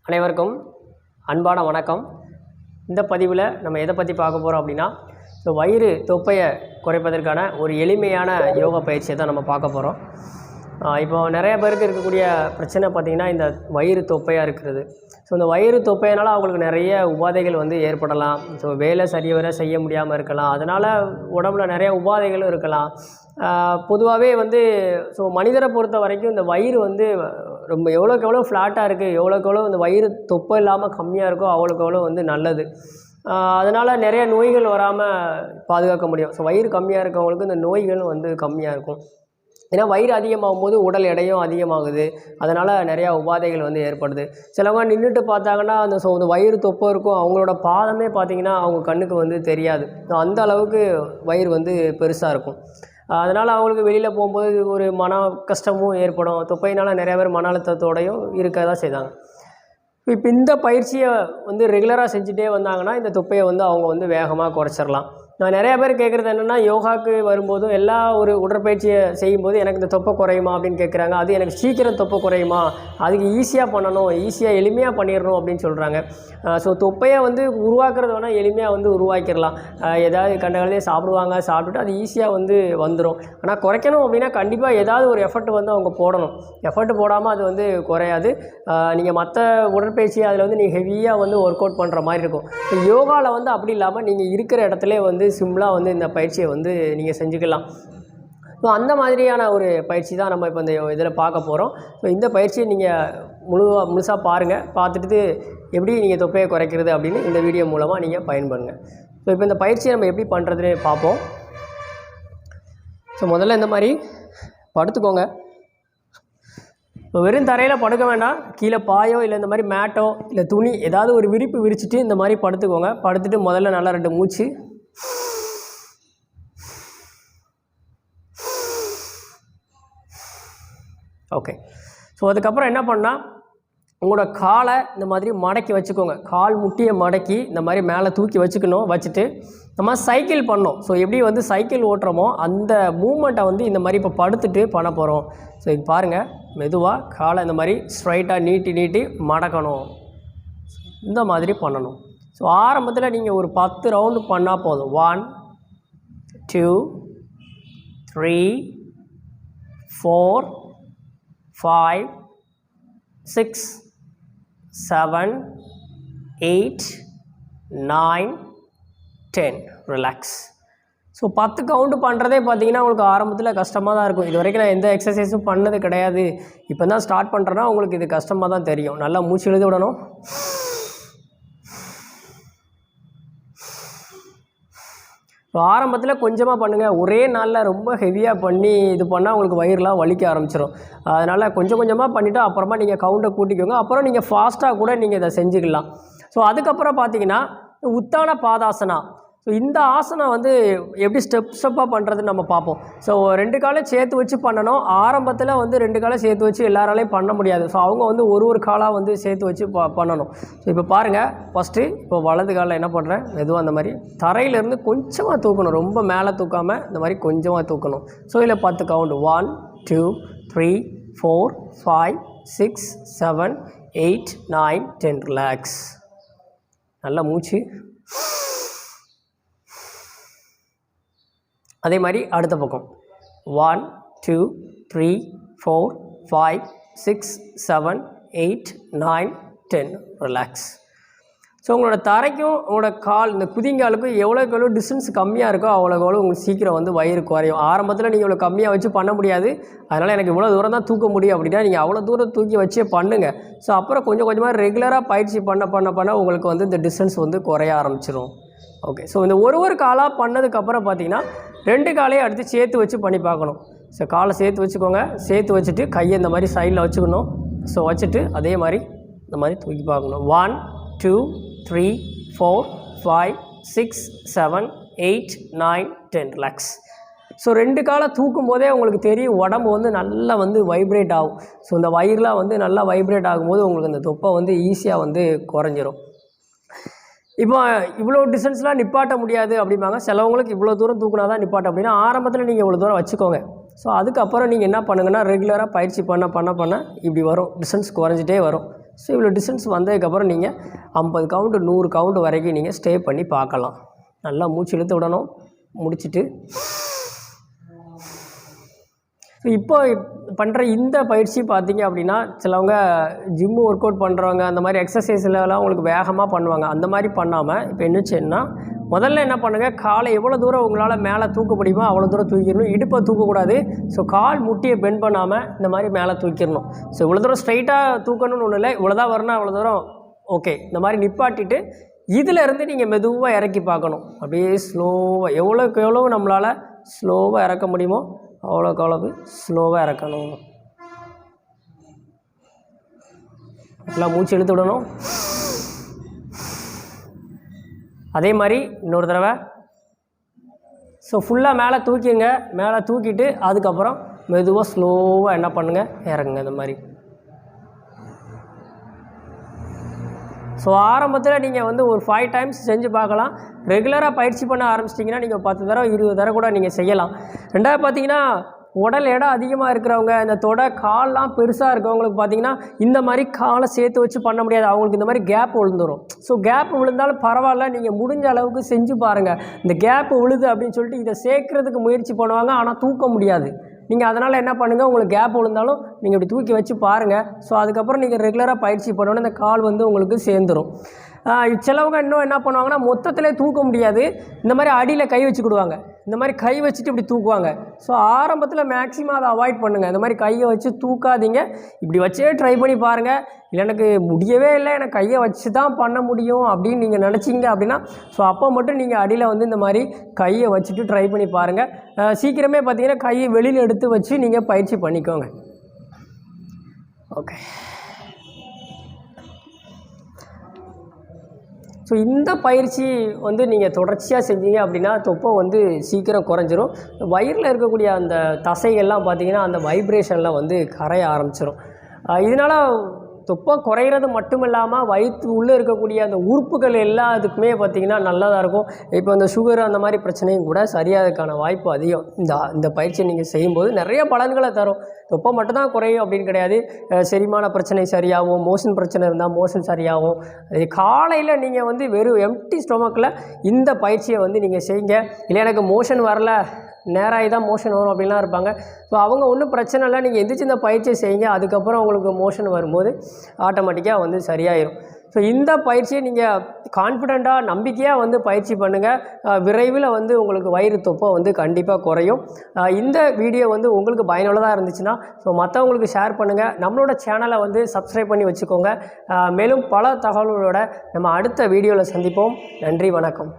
அனைவருக்கும் அன்பான வணக்கம். இந்த பதிவில் நம்ம எதை பற்றி பார்க்க போகிறோம் அப்படின்னா, வயிறு தொப்பையை குறைப்பதற்கான ஒரு எளிமையான யோகா பயிற்சியை தான் நம்ம பார்க்க போகிறோம். இப்போ நிறைய பேருக்கு இருக்கக்கூடிய பிரச்சனை பார்த்திங்கன்னா இந்த வயிறு தொப்பையாக இருக்கிறது. இந்த வயிறு தொப்பையினால் அவங்களுக்கு நிறைய உபாதைகள் ஏற்படலாம். வேலை சரிவர செய்ய முடியாமல் இருக்கலாம். அதனால் உடம்புல நிறைய உபாதைகளும் இருக்கலாம். பொதுவாகவே மனிதரை பொறுத்த வரைக்கும் இந்த வயிறு ரொம்ப எவ்வளோக்கு எவ்வளோ ஃப்ளாட்டாக இருக்குது, எவ்வளோக்கு எவ்வளோ இந்த வயிறு தொப்பை இல்லாமல் கம்மியாக இருக்கோ அவ்வளோக்கு எவ்வளோ நல்லது. அதனால் நிறைய நோய்கள் வராமல் பாதுகாக்க முடியும். வயிறு கம்மியாக இருக்கவங்களுக்கு இந்த நோய்களும் கம்மியாக இருக்கும். ஏன்னா வயிறு அதிகமாகும் போது உடல் எடையும் அதிகமாகுது. அதனால் நிறையா உபாதைகள் ஏற்படுது. சிலவங்க நின்றுட்டு பார்த்தாங்கன்னா அந்த வயிறு தொப்பை இருக்கும். அவங்களோட பாதமே பார்த்திங்கன்னா அவங்க கண்ணுக்கு தெரியாது. அந்த அளவுக்கு வயிறு பெருசாக இருக்கும். அதனால் அவங்களுக்கு வெளியில் போகும்போது ஒரு மன கஷ்டமும் ஏற்படும். தொப்பையினால் நிறையா பேர் மன அழுத்தத்தோடையும் இருக்க தான் செய்தாங்க. இப்போ இந்த பயிற்சியை ரெகுலராக செஞ்சுட்டே வந்தாங்கன்னா இந்த தொப்பையை அவங்க வேகமாக குறைச்சிடலாம். நான் நிறையா பேர் கேட்குறது என்னென்னா, யோகாவுக்கு வரும்போதும் எல்லா ஒரு உடற்பயிற்சியை செய்யும்போது எனக்கு இந்த தொப்பை குறையுமா அப்படின்னு கேட்குறாங்க. அது எனக்கு சீக்கிரம் தொப்பை குறையுமா, அதுக்கு ஈஸியாக பண்ணணும், ஈஸியாக எளிமையாக பண்ணிடணும் அப்படின்னு சொல்கிறாங்க. தொப்பையை உருவாக்குறது வேணால் எளிமையாக உருவாக்கிடலாம். ஏதாவது கண்டகாலே சாப்பிடுவாங்க, சாப்பிட்டுட்டு அது ஈஸியாக வந்துடும். ஆனால் குறைக்கணும் அப்படின்னா கண்டிப்பாக ஏதாவது ஒரு எஃபர்ட் அவங்க போடணும். எஃபர்ட் போடாமல் அது குறையாது. நீங்கள் மற்ற உடற்பயிற்சி அதில் நீங்கள் ஹெவியாக ஒர்க் அவுட் பண்ணுற மாதிரி இருக்கும். யோகாவில் அப்படி இல்லாமல் நீங்கள் இருக்கிற இடத்துல சிம்பிளாக இந்த பயிற்சியை நீங்கள் செஞ்சுக்கலாம். அந்த மாதிரியான ஒரு பயிற்சி தான் நம்ம இப்போ இந்த இதில் பார்க்க போகிறோம். இந்த பயிற்சியை நீங்கள் முழுசாக பாருங்கள். பார்த்துட்டு எப்படி நீங்கள் தொப்பையை குறைக்கிறது அப்படின்னு இந்த வீடியோ மூலமாக நீங்கள் பயன்படுங்க. இப்போ இந்த பயிற்சியை நம்ம எப்படி பண்ணுறதுன்னு பார்ப்போம். முதல்ல இந்த மாதிரி படுத்துக்கோங்க. இப்போ வெறும் தரையில் படுக்க வேண்டாம். கீழே பாயோ இல்லை இந்த மாதிரி மேட்டோ இல்லை துணி ஏதாவது ஒரு விரிப்பு விரிச்சிட்டு இந்த மாதிரி படுத்துக்கோங்க. படுத்துட்டு முதல்ல நல்லா 2 மூச்சு. ஓகே. அதுக்கப்புறம் என்ன பண்ணால் உங்களோட காலை இந்த மாதிரி மடக்கி வச்சுக்கோங்க. கால் முட்டியை மடக்கி இந்த மாதிரி மேலே தூக்கி வச்சுக்கணும். வச்சுட்டு நம்ம சைக்கிள் பண்ணோம். எப்படி சைக்கிள் ஓட்டுறோமோ அந்த மூமெண்ட்டை இந்த மாதிரி இப்போ படுத்துட்டு பண்ண போகிறோம். இது பாருங்கள், மெதுவாக காலை இந்த மாதிரி ஸ்ட்ரைட்டாக நீட்டி மடக்கணும். இந்த மாதிரி பண்ணணும். ஆரம்பத்தில் நீங்கள் ஒரு 10 ரவுண்டு பண்ணால் போதும். 1 2 3 4 5 6 7 8 9 10 ரிலாக்ஸ். 10 கவுண்டு பண்ணுறதே பார்த்திங்கன்னா உங்களுக்கு ஆரம்பத்தில் கஷ்டமாக தான் இருக்கும். இது வரைக்கும் நான் எந்த எக்ஸசைஸும் பண்ணது கிடையாது. இப்போ தான் ஸ்டார்ட் பண்ணுறேன்னா உங்களுக்கு இது கஷ்டமாக தான் தெரியும். நல்லா மூச்சு எழுதி விடணும். ஆரம்பத்தில் கொஞ்சமாக பண்ணுங்கள். ஒரே நாளில் ரொம்ப ஹெவியாக பண்ணி இது பண்ணால் உங்களுக்கு வயிறுலாம் வலிக்க ஆரம்பிச்சிடும். அதனால் கொஞ்சம் கொஞ்சமாக பண்ணிவிட்டு அப்புறமா நீங்கள் கவுண்டை கூட்டிக்கோங்க. அப்புறம் நீங்கள் ஃபாஸ்ட்டாக கூட நீங்கள் இதை செஞ்சுக்கலாம். அதுக்கப்புறம் பார்த்தீங்கன்னா உத்தான பாதாசனா. இந்த ஆசனம் எப்படி ஸ்டெப்பாக பண்ணுறதுன்னு நம்ம பார்ப்போம். 2 காலையும் சேர்த்து வச்சு பண்ணணும். ஆரம்பத்தில் 2 காலையும் சேர்த்து வச்சு எல்லாராலையும் பண்ண முடியாது. அவங்க ஒரு காலாக சேர்த்து வச்சு பண்ணணும். இப்போ பாருங்கள், ஃபஸ்ட்டு இப்போ வலது காலில் என்ன பண்ணுறேன், மெதுவாக அந்த மாதிரி தரையிலேருந்து கொஞ்சமாக தூக்கணும். ரொம்ப மேலே தூக்காமல் இந்த மாதிரி கொஞ்சமாக தூக்கணும். இதில் 10 கவுண்டு. 1 2 3 4 5 6 7 8 9 10 ரிலாக்ஸ். நல்லா மூச்சு. அதே மாதிரி அடுத்த பக்கம் 1 2 3 4 5 6 7 8 9 10 ரிலாக்ஸ். உங்களோட தரைக்கும் உங்களோட கால் இந்த குதிங்காலுக்கும் எவ்வளோக்கு எவ்வளோ டிஸ்டன்ஸ் கம்மியாக இருக்கோ அவ்வளோக்கு எவ்வளோ உங்களுக்கு சீக்கிரம் வயிறு குறையும். ஆரம்பத்தில் நீங்கள் இவ்வளோ கம்மியாக வச்சு பண்ண முடியாது. அதனால் எனக்கு இவ்வளோ தூரம் தான் தூக்க முடியும் அப்படின்னா நீங்கள் அவ்வளோ தூரம் தூக்கி வச்சே பண்ணுங்கள். அப்புறம் கொஞ்சம் கொஞ்சமாக ரெகுலராக பயிற்சி பண்ண உங்களுக்கு இந்த டிஸ்டன்ஸ் குறைய ஆரம்பிச்சிடும். ஓகே. இந்த ஒரு காலாக பண்ணதுக்கப்புறம் பார்த்தீங்கன்னா 2 காலையும் அடுத்து சேர்த்து வச்சு பண்ணி பார்க்கணும். காலை சேர்த்து வச்சுக்கோங்க. சேர்த்து வச்சுட்டு கையை இந்த மாதிரி சைடில் வச்சுக்கணும். வச்சுட்டு அதே மாதிரி இந்த மாதிரி தூக்கி பார்க்கணும். 1 2 3 4 5 6 7 8 9 10 ரிலாக்ஸ். 2 காலை தூக்கும் போதே உங்களுக்கு தெரியும் உடம்பு நல்லா வைப்ரேட் ஆகும். இந்த வயிறுலாம் நல்லா வைப்ரேட் ஆகும்போது உங்களுக்கு இந்த தொப்பை ஈஸியாக குறைஞ்சிரும். இப்போ இவ்வளோ டிஸ்டன்ஸ்லாம் நிப்பாட்ட முடியாது அப்படிம்பாங்க. சிலவங்களுக்கு இவ்வளோ தூரம் தூக்குனா தான் நிப்பாட்ட அப்படின்னா ஆரம்பத்தில் நீங்கள் இவ்வளோ தூரம் வச்சுக்கோங்க. அதுக்கப்புறம் நீங்கள் என்ன பண்ணுங்கன்னா ரெகுலராக பயிற்சி பண்ண இப்படி வரும், டிஸ்டன்ஸ் குறைஞ்சிட்டே வரும். ஸோ இவ்வளோ டிஸ்டன்ஸ் வந்ததுக்கப்புறம் நீங்கள் 50 கவுண்ட் 100 கவுண்ட் வரைக்கும் நீங்கள் ஸ்டே பண்ணி பார்க்கலாம். நல்லா மூச்சு இழுத்து விடணும். முடிச்சுட்டு இப்போ பண்ணுற இந்த பயிற்சி பார்த்திங்க அப்படின்னா சிலவங்க ஜிம்மு ஒர்க் அவுட் பண்ணுறவங்க அந்த மாதிரி எக்ஸசைஸ்லலாம் உங்களுக்கு வேகமாக பண்ணுவாங்க. அந்த மாதிரி பண்ணாமல் இப்போ என்ன செய்யணும்னா முதல்ல என்ன பண்ணுங்கள், காலை எவ்வளோ தூரம் உங்களால் மேலே தூக்க முடியுமோ அவ்வளோ தூரம் தூக்கிடணும். இடுப்பை தூக்கக்கூடாது. ஸோ கால் முட்டியை பெண்ட் பண்ணாமல் இந்த மாதிரி மேலே தூக்கிடணும். ஸோ இவ்வளோ தூரம் ஸ்ட்ரைட்டாக தூக்கணும்னு ஒன்றும் இல்லை. இவ்வளோ தான் வரணும் அவ்வளோ தூரம் ஓகே. இந்த மாதிரி நிப்பாட்டிட்டு இதிலேருந்து நீங்கள் மெதுவாக இறக்கி பார்க்கணும். அப்படியே ஸ்லோவாக எவ்வளோக்கு எவ்வளோ நம்மளால் ஸ்லோவாக இறக்க முடியுமோ அவ்வளோக்கு அவ்வளோக்கு ஸ்லோவாக இறக்கணும். நல்லா மூச்சு இழுத்து விடணும். அதே மாதிரி இன்னொரு தடவை. ஸோ ஃபுல்லாக மேலே தூக்கிங்க. மேலே தூக்கிட்டு அதுக்கப்புறம் மெதுவாக ஸ்லோவாக என்ன பண்ணுங்கள், இறங்குங்க இந்த மாதிரி. ஸோ ஆரம்பத்தில் நீங்கள் வந்து ஒரு 5 டைம்ஸ் செஞ்சு பார்க்கலாம். ரெகுலராக பயிற்சி பண்ண ஆரம்பிச்சிட்டிங்கன்னா நீங்கள் 10 தடவை 20 தடவை கூட நீங்கள் செய்யலாம். ரெண்டாவது பார்த்தீங்கன்னா உடல் எடை அதிகமாக இருக்கிறவங்க, இந்த தொடை கால்லாம் பெருசாக இருக்கவங்களுக்கு பார்த்திங்கன்னா இந்த மாதிரி காலை சேர்த்து வச்சு பண்ண முடியாது. அவங்களுக்கு இந்த மாதிரி கேப் விழுந்துடும். ஸோ கேப் விழுந்தாலும் பரவாயில்ல, நீங்கள் முடிஞ்ச அளவுக்கு செஞ்சு பாருங்கள். இந்த கேப் விழுது அப்படின்னு சொல்லிட்டு இதை சேர்க்குறதுக்கு முயற்சி பண்ணுவாங்க, ஆனால் தூக்க முடியாது. நீங்கள் அதனால் என்ன பண்ணுங்கள், உங்களுக்கு கேப் விழுந்தாலும் நீங்கள் இப்படி தூக்கி வச்சு பாருங்கள். ஸோ அதுக்கப்புறம் நீங்கள் ரெகுலராக பயிற்சி பண்ணோன்னா இந்த கால் வந்து உங்களுக்கு சேர்ந்துடும். சிலவங்க இன்னும் என்ன பண்ணுவாங்கன்னா மொத்தத்திலே தூக்க முடியாது, இந்த மாதிரி அடியில் கை வச்சுக்கிடுவாங்க. இந்த மாதிரி கை வச்சுட்டு இப்படி தூக்குவாங்க. ஸோ ஆரம்பத்தில் மேக்ஸிமம் அதை அவாய்ட் பண்ணுங்கள். இந்த மாதிரி கையை வச்சு தூக்காதீங்க. இப்படி வச்சே ட்ரை பண்ணி பாருங்கள். இல்லை எனக்கு முடியவே இல்லை, எனக்கு கையை வச்சு தான் பண்ண முடியும் அப்படின்னு நீங்கள் நினச்சிங்க அப்படின்னா ஸோ அப்போ மட்டும் நீங்கள் அடியில் வந்து இந்த மாதிரி கையை வச்சுட்டு ட்ரை பண்ணி பாருங்கள். சீக்கிரமே பார்த்தீங்கன்னா கையை வெளியில் எடுத்து வச்சு நீங்கள் பயிற்சி பண்ணிக்கோங்க. ஓகே. ஸோ இந்த பயிற்சி வந்து நீங்கள் தொடர்ச்சியாக செஞ்சீங்க அப்படின்னா தொப்பை வந்து சீக்கிரம் குறைஞ்சிரும். வயிறில் இருக்கக்கூடிய அந்த தசைகள்லாம் பார்த்திங்கன்னா அந்த வைப்ரேஷனில் வந்து கரைய ஆரம்பிச்சிடும். இதனால் தொப்பை குறையிறது மட்டும் இல்லாமல் வயிற்று உள்ளே இருக்கக்கூடிய அந்த உறுப்புகள் எல்லாத்துக்குமே பார்த்திங்கன்னா நல்லதாக இருக்கும். இப்போ இந்த சுகர் அந்த மாதிரி பிரச்சனையும் கூட சரியாகிறதுக்கான வாய்ப்பு அதிகம். இந்த பயிற்சியை நீங்கள் செய்யும்போது நிறைய பலன்களை தரும். தொப்பை மட்டும் தான் குறையும் அப்படின்னு கிடையாது. செரிமான பிரச்சனை சரியாகும், மோஷன் பிரச்சனை இருந்தால் மோஷன் சரியாகும். காலையில் நீங்கள் வந்து வெறும் எம்டி ஸ்டொமக்கில் இந்த பயிற்சியை வந்து நீங்கள் செய்யுங்க. இல்லை எனக்கு மோஷன் வரல, நேராகி தான் மோஷன் வரும் அப்படின்லாம் இருப்பாங்க. ஸோ அவங்க ஒன்றும் பிரச்சனை இல்லை, நீங்கள் எந்திரிச்சு இந்த பயிற்சியை செய்யுங்க. அதுக்கப்புறம் உங்களுக்கு மோஷன் வரும்போது ஆட்டோமேட்டிக்காக வந்து சரியாயிடும். ஸோ இந்த பயிற்சியை நீங்கள் கான்ஃபிடெண்ட்டாக நம்பிக்கையாக வந்து பயிற்சி பண்ணுங்கள். விரைவில் வந்து உங்களுக்கு வயிறு தொப்பை வந்து கண்டிப்பாக குறையும். இந்த வீடியோ வந்து உங்களுக்கு பயனுள்ளதாக இருந்துச்சுன்னா ஸோ மற்றவங்களுக்கு ஷேர் பண்ணுங்கள். நம்மளோட சேனலை வந்து சப்ஸ்கிரைப் பண்ணி வச்சுக்கோங்க. மேலும் பல தகவல்களோட நம்ம அடுத்த வீடியோவில் சந்திப்போம். நன்றி, வணக்கம்.